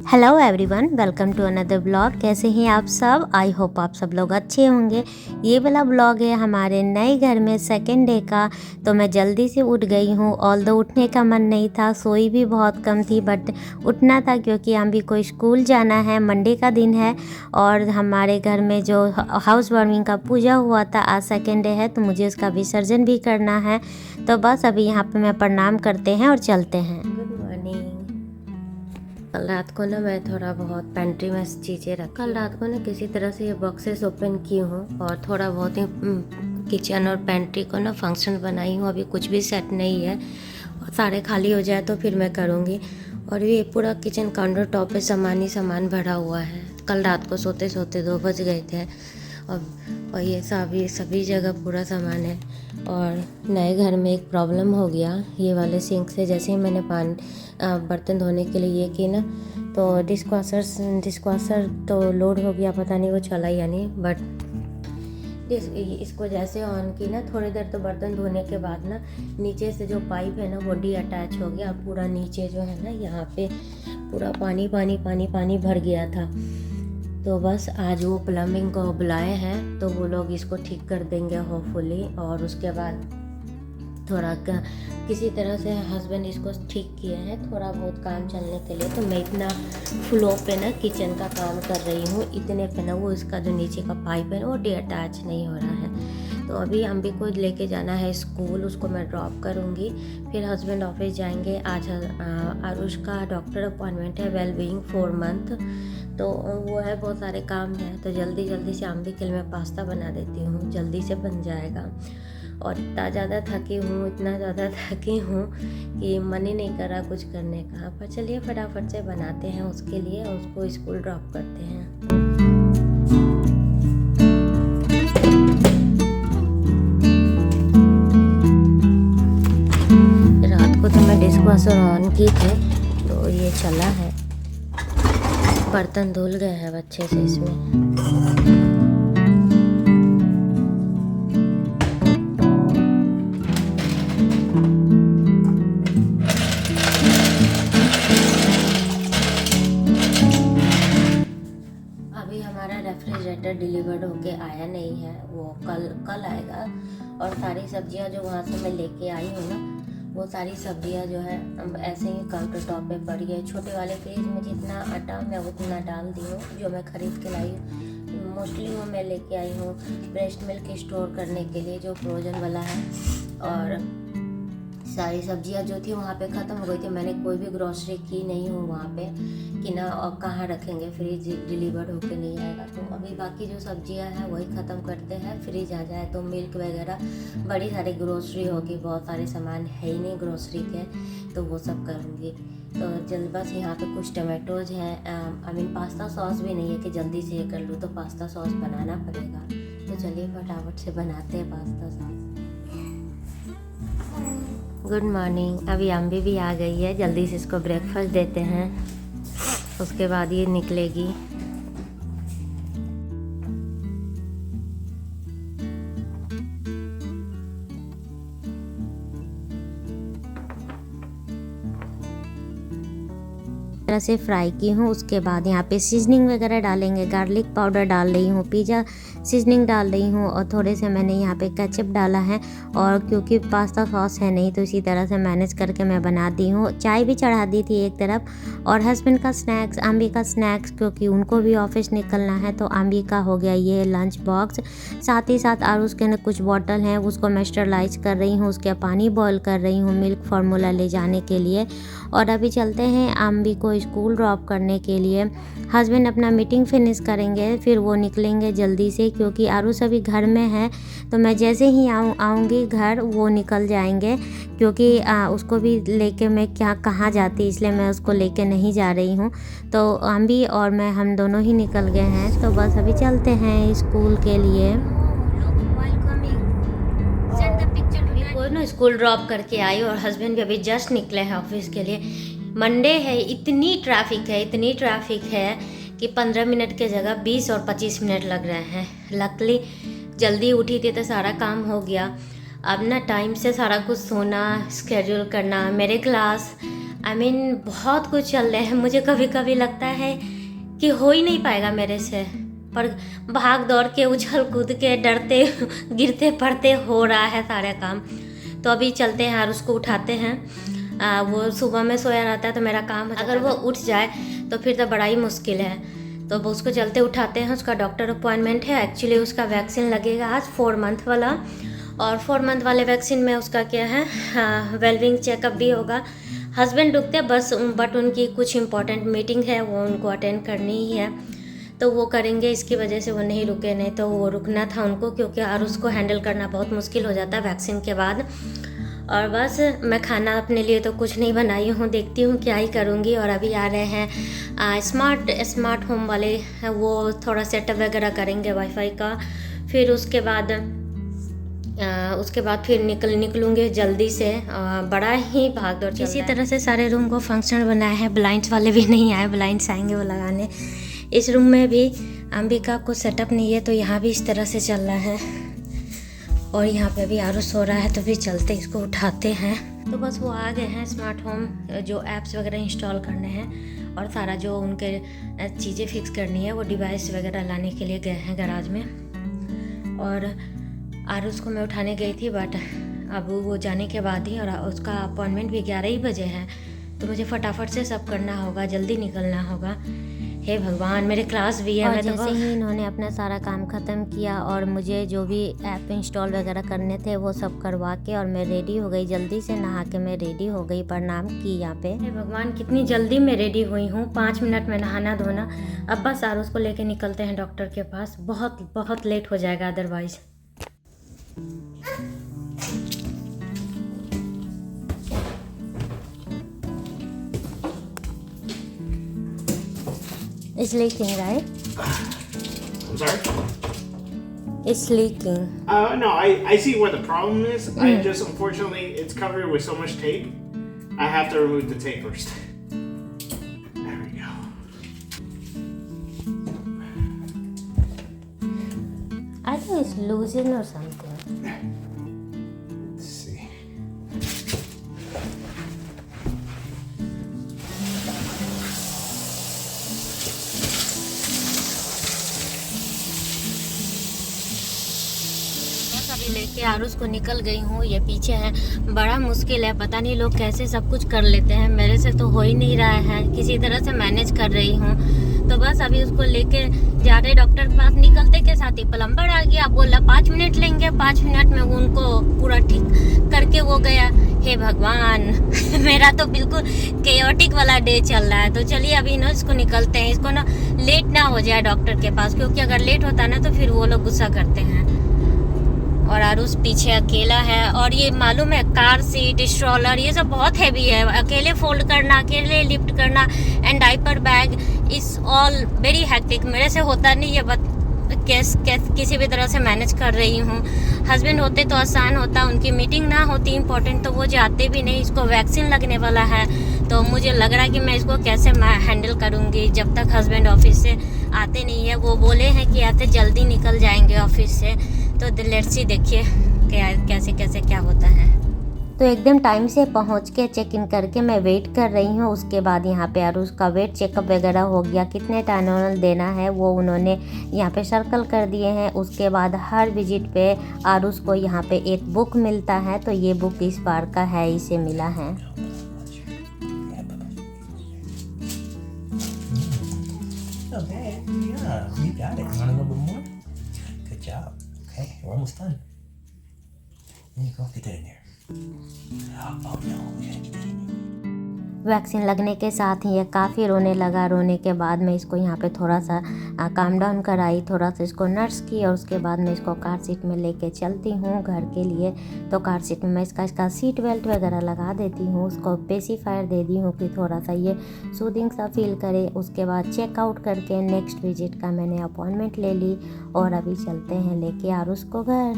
Hello everyone, welcome to another blog. कैसे हैं आप सब? आई होप आप सब लोग अच्छे होंगे। ये वाला ब्लॉग है हमारे नए घर में सेकेंड डे का। तो मैं जल्दी से उठ गई हूँ। ऑल्दो उठने का मन नहीं था, सोई भी बहुत कम थी, बट उठना था क्योंकि हम भी को स्कूल जाना है। मंडे का दिन है और हमारे घर में जो हाउस वार्मिंग का पूजा हुआ था, आज सेकेंड डे है तो मुझे उसका विसर्जन भी करना है। तो बस अभी यहाँ पे मैं प्रणाम करते हैं और चलते हैं। Good morning. कल रात को ना मैं थोड़ा बहुत पेंट्री में चीज़ें रखी। कल रात को ना किसी तरह से ये बॉक्सेस ओपन की हूँ और थोड़ा बहुत ही किचन और पेंट्री को ना फंक्शन बनाई हूँ। अभी कुछ भी सेट नहीं है और सारे खाली हो जाए तो फिर मैं करूँगी। और ये पूरा किचन काउंटर टॉप पे सामान ही सामान भरा हुआ है। कल रात को सोते सोते 2 बज गए थे और ये सभी जगह पूरा सामान है। और नए घर में एक प्रॉब्लम हो गया ये वाले सिंक से। जैसे ही मैंने बर्तन धोने के लिए ये की ना, तो डिशवॉशर तो लोड हो गया, पता नहीं वो चला या नहीं। बट इसको जैसे ऑन की ना, थोड़ी देर तो बर्तन धोने के बाद ना नीचे से जो पाइप है ना वो अटैच हो गया। पूरा नीचे जो है ना यहाँ पे पूरा पानी पानी पानी पानी भर गया था। तो बस आज वो प्लम्बिंग को बुलाए हैं तो वो लोग इसको ठीक कर देंगे होपफुली। और उसके बाद थोड़ा किसी तरह से हस्बैंड इसको ठीक किए हैं थोड़ा बहुत काम चलने के लिए। तो मैं इतना फ्लो पे ना किचन का काम कर रही हूँ, इतने पे ना वो इसका जो नीचे का पाइप है वो अटैच नहीं हो रहा है। तो अभी अम्बी को लेके जाना है स्कूल, उसको मैं ड्रॉप करूँगी। फिर हस्बैंड ऑफिस जाएंगे। आज आरुष का डॉक्टर अपॉइंटमेंट है, वेलबीइंग 4 मंथ। तो वो है, बहुत सारे काम हैं। तो जल्दी से अम्बी के लिए मैं पास्ता बना देती हूँ, जल्दी से बन जाएगा। और इतना ज़्यादा थकी हूँ कि मन ही नहीं कर रहा कुछ करने का। पर चलिए फटाफट से बनाते हैं उसके लिए और उसको स्कूल ड्रॉप करते हैं। रात को तो मैं डिशवॉशर ऑन की थी तो ये चला है। बर्तन धुल गए हैं अच्छे से इसमें। रेफ्रिजरेटर डिलीवर्ड होके आया नहीं है, वो कल आएगा। और सारी सब्जियां जो वहाँ से मैं लेके आई हूँ ना, वो सारी सब्जियां जो है ऐसे ही काउंटर टॉप पे पड़ी है। छोटे वाले फ्रिज में जितना आटा मैं उतना डाल दी हूँ, जो मैं ख़रीद के लाई हूँ। मोस्टली वो मैं लेके आई हूँ ब्रेस्ट मिल्क स्टोर करने के लिए, जो फ्रोजन वाला है। और सारी सब्जियां जो थी वहाँ पे ख़त्म हो गई थी। मैंने कोई भी ग्रोसरी की नहीं हूँ वहाँ पे कि ना और कहाँ रखेंगे, फ्रिज डिलीवर्ड होके नहीं आएगा। तो अभी बाकी जो सब्जियां हैं वही ख़त्म करते हैं, फ्रिज आ जाए तो मिल्क वगैरह बड़ी सारी ग्रोसरी होगी। बहुत सारे सामान है ही नहीं ग्रोसरी के, तो वो सब करूँगी। तो जल्द बस यहाँ पे कुछ टमाटोज हैं, पास्ता सॉस भी नहीं है कि जल्दी से ये कर लूँ, तो पास्ता सॉस बनाना पड़ेगा। तो चलिए फटाफट से बनाते हैं पास्ता सॉस। Good morning. अभी अम्बी भी आ गई है, जल्दी से इसको ब्रेकफास्ट देते हैं, उसके बाद ये निकलेगी। तरह से फ्राई की हूँ। उसके बाद यहाँ पे सीजनिंग वगैरह डालेंगे, गार्लिक पाउडर डाल रही हूँ, पिज़्ज़ा सीजनिंग डाल रही हूँ और थोड़े से मैंने यहाँ पे केचप डाला है। और क्योंकि पास्ता सॉस है नहीं तो इसी तरह से मैनेज करके मैं बना दी हूँ। चाय भी चढ़ा दी थी एक तरफ। और हस्बैंड का स्नैक्स, अम्बी का स्नैक्स, क्योंकि उनको भी ऑफिस निकलना है तो अम्बी का हो गया ये लंच बॉक्स। साथ ही साथ आरुष के ना कुछ बॉटल हैं, उसको मैं स्टरलाइज कर रही हूँ, उसके पानी बॉयल कर रही हूँ मिल्क फार्मूला ले जाने के लिए। और अभी चलते हैं अम्बी को स्कूल ड्रॉप करने के लिए। हस्बैंड अपना मीटिंग फिनिश करेंगे, फिर वो निकलेंगे जल्दी से, क्योंकि आरुष अभी घर में है। तो मैं जैसे ही आऊँगी घर वो निकल जाएंगे, क्योंकि उसको भी लेके मैं कहाँ जाती, इसलिए मैं उसको लेके नहीं जा रही हूँ। तो अम्बी और मैं हम दोनों ही निकल गए हैं। तो बस अभी चलते हैं स्कूल के लिए। कोई ना स्कूल ड्रॉप करके आई और हस्बैंड भी अभी जस्ट निकले हैं ऑफिस के लिए। मंडे है, इतनी ट्रैफिक है कि 15 मिनट के जगह 20 और 25 मिनट लग रहे हैं। लकली जल्दी उठी थी तो सारा काम हो गया। अब ना टाइम से सारा कुछ सोना, स्केड्यूल करना, मेरे क्लास बहुत कुछ चल रहे हैं। मुझे कभी कभी लगता है कि हो ही नहीं पाएगा मेरे से, पर भाग दौड़ के उछल कूद के डरते गिरते पड़ते हो रहा है सारे काम। तो अभी चलते हैं और उसको उठाते हैं। वो सुबह में सोया रहता है तो मेरा काम है, अगर वो उठ जाए तो फिर तो बड़ा ही मुश्किल है। तो वो उसको चलते उठाते हैं। उसका डॉक्टर अपॉइंटमेंट है। एक्चुअली उसका वैक्सीन लगेगा आज 4 मंथ वाला, और 4 मंथ वाले वैक्सीन में उसका क्या है, वेलबिंग चेकअप भी होगा। हस्बैंड रुकते बस, बट उनकी कुछ इंपॉर्टेंट मीटिंग है, वो उनको अटेंड करनी ही है, तो वो करेंगे। इसकी वजह से वो नहीं रुके, नहीं तो वो रुकना था उनको, क्योंकि और उसको हैंडल करना बहुत मुश्किल हो जाता है वैक्सीन के बाद। और बस मैं खाना अपने लिए तो कुछ नहीं बनाई हूँ, देखती हूँ क्या ही करूँगी। और अभी आ रहे हैं स्मार्ट होम वाले, वो थोड़ा सेटअप वगैरह करेंगे वाईफाई का। फिर उसके बाद फिर निकलूँगे जल्दी से। बड़ा ही भाग दौड़ इसी तरह से सारे रूम को फंक्शन बनाए हैं। ब्लाइंड्स वाले भी नहीं आए, ब्लाइंड्स आएंगे वो लगाने। इस रूम में भी अंबिका को सेटअप नहीं है, तो यहाँ भी इस तरह से चल रहा है। और यहाँ पे भी आरुष सो रहा है, तो भी चलते इसको उठाते हैं। तो बस वो आ गए हैं स्मार्ट होम, जो ऐप्स वगैरह इंस्टॉल करने हैं और सारा जो उनके चीज़ें फिक्स करनी है, वो डिवाइस वगैरह लाने के लिए गए हैं गैराज में। और आरुष को मैं उठाने गई थी, बट अब वो जाने के बाद ही, और उसका अपॉइंटमेंट भी 11 ही बजे है, तो मुझे फटाफट से सब करना होगा, जल्दी निकलना होगा। हे भगवान, मेरे क्लास भी है। और जैसे ही इन्होंने अपना सारा काम ख़त्म किया और मुझे जो भी ऐप इंस्टॉल वगैरह करने थे वो सब करवा के, और मैं रेडी हो गई। जल्दी से नहा के मैं रेडी हो गई, प्रणाम की यहाँ पे। हे भगवान, कितनी जल्दी मैं रेडी हुई हूँ, 5 मिनट में नहाना धोना। अब बस आरुष को लेके निकलते हैं डॉक्टर के पास, बहुत लेट हो जाएगा otherwise. It's leaking, right? I'm sorry? It's leaking. No, I see what the problem is. I just, unfortunately, it's covered with so much tape. I have to remove the tape first. There we go. I think it's losing or something. Let's see. अभी लेके आरुष को निकल गई हूँ। ये पीछे है, बड़ा मुश्किल है, पता नहीं लोग कैसे सब कुछ कर लेते हैं, मेरे से तो हो ही नहीं रहा है। किसी तरह से मैनेज कर रही हूँ। तो बस अभी उसको लेके जा रहे डॉक्टर के पास। निकलते के साथ ही प्लम्बर आ गया, बोला 5 मिनट लेंगे। 5 मिनट में उनको पूरा ठीक करके वो गया। हे भगवान मेरा तो बिल्कुल केओटिक वाला डे चल रहा है। तो चलिए अभी ना इसको निकलते हैं, इसको ना लेट ना हो जाए डॉक्टर के पास, क्योंकि अगर लेट होता है ना तो फिर वो लोग गुस्सा करते हैं। और आरुष पीछे अकेला है, और ये मालूम है कार सीट, स्ट्रॉलर, ये सब बहुत हैवी है। अकेले फोल्ड करना, अकेले लिफ्ट करना, and diaper bag is all very hectic. मेरे से होता नहीं है, बट किसी भी तरह से मैनेज कर रही हूँ। हस्बैंड होते तो आसान होता, उनकी मीटिंग ना होती इम्पोर्टेंट तो वो जाते भी नहीं। इसको वैक्सीन लगने वाला है, तो मुझे लग रहा है कि मैं इसको कैसे हैंडल करूँगी जब तक हस्बैंड ऑफिस से आते नहीं है। वो बोले हैं कि आते जल्दी निकल जाएंगे ऑफिस से, तो लेट्स सी, देखिए कैसे क्या होता है। तो एकदम टाइम से पहुंच के चेक इन करके मैं वेट कर रही हूँ। उसके बाद यहाँ पे आरुष का वेट चेकअप वगैरह हो गया, कितने टाइनोल देना है वो उन्होंने यहाँ पे सर्कल कर दिए हैं। उसके बाद हर विजिट पे आरुष को यहाँ पे एक बुक मिलता है, तो ये बुक इस बार का है, इसे मिला है। Okay, yeah, you got it. You want a little bit more? Good job. Okay, we're almost done. There you go. Get that in there. Oh no, we gotta get that in there. Vaccine लगने के साथ ही ये काफ़ी रोने लगा। रोने के बाद मैं इसको यहाँ पे थोड़ा सा काम डाउन कराई, थोड़ा सा इसको नर्स की, और उसके बाद मैं इसको कार सीट में लेके चलती हूँ घर के लिए। तो कार सीट में मैं इसका सीट बेल्ट वगैरह लगा देती हूँ, उसको पेसिफायर दे दी हूँ कि थोड़ा सा ये सूदिंग सा फील करे। उसके बाद चेकआउट करके नेक्स्ट विजिट का मैंने अपॉइंटमेंट ले ली, और अभी चलते हैं लेके आरुष को घर।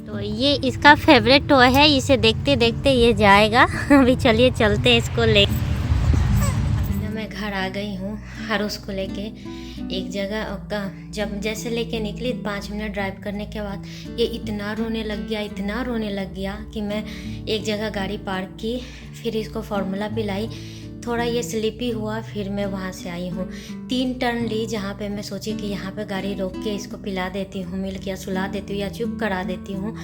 तो ये इसका फेवरेट टॉय है, इसे देखते देखते ये जाएगा। अभी चलिए चलते हैं इसको ले। अभी मैं घर आ गई हूँ, हरुस को लेके एक जगह का जब जैसे लेके निकली 5 मिनट ड्राइव करने के बाद ये इतना रोने लग गया कि मैं एक जगह गाड़ी पार्क की, फिर इसको फार्मूला पिलाई, थोड़ा ये स्लिपी हुआ, फिर मैं वहाँ से आई हूँ। 3 टर्न ली जहाँ पे मैं सोची कि यहाँ पे गाड़ी रोक के इसको पिला देती हूँ, मिल्क या सुला देती हूँ या चुप करा देती हूँ,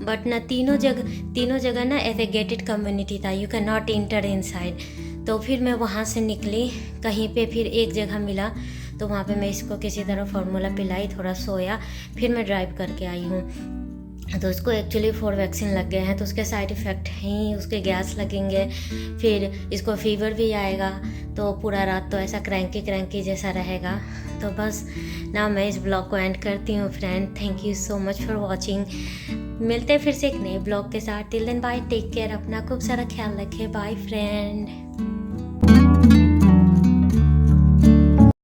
बट ना तीनों जगह ना ऐसे गेटेड कम्युनिटी था, you can not inter inside. तो फिर मैं वहाँ से निकली, कहीं पे फिर एक जगह मिला तो वहाँ पे मैं इसको किसी तरह फार्मूला पिलाई, थोड़ा सोया, फिर मैं ड्राइव करके आई हूँ। तो उसको एक्चुअली 4 वैक्सीन लग गए हैं, तो उसके साइड इफ़ेक्ट हैं, उसके गैस लगेंगे, फिर इसको फीवर भी आएगा, तो पूरा रात तो ऐसा क्रैंकी जैसा रहेगा। तो बस ना मैं इस ब्लॉग को एंड करती हूँ friend. Thank you so much for watching. मिलते हैं फिर से एक नए ब्लॉग के साथ। Till then bye, take care, अपना खूब सारा ख्याल रखें। Bye friend.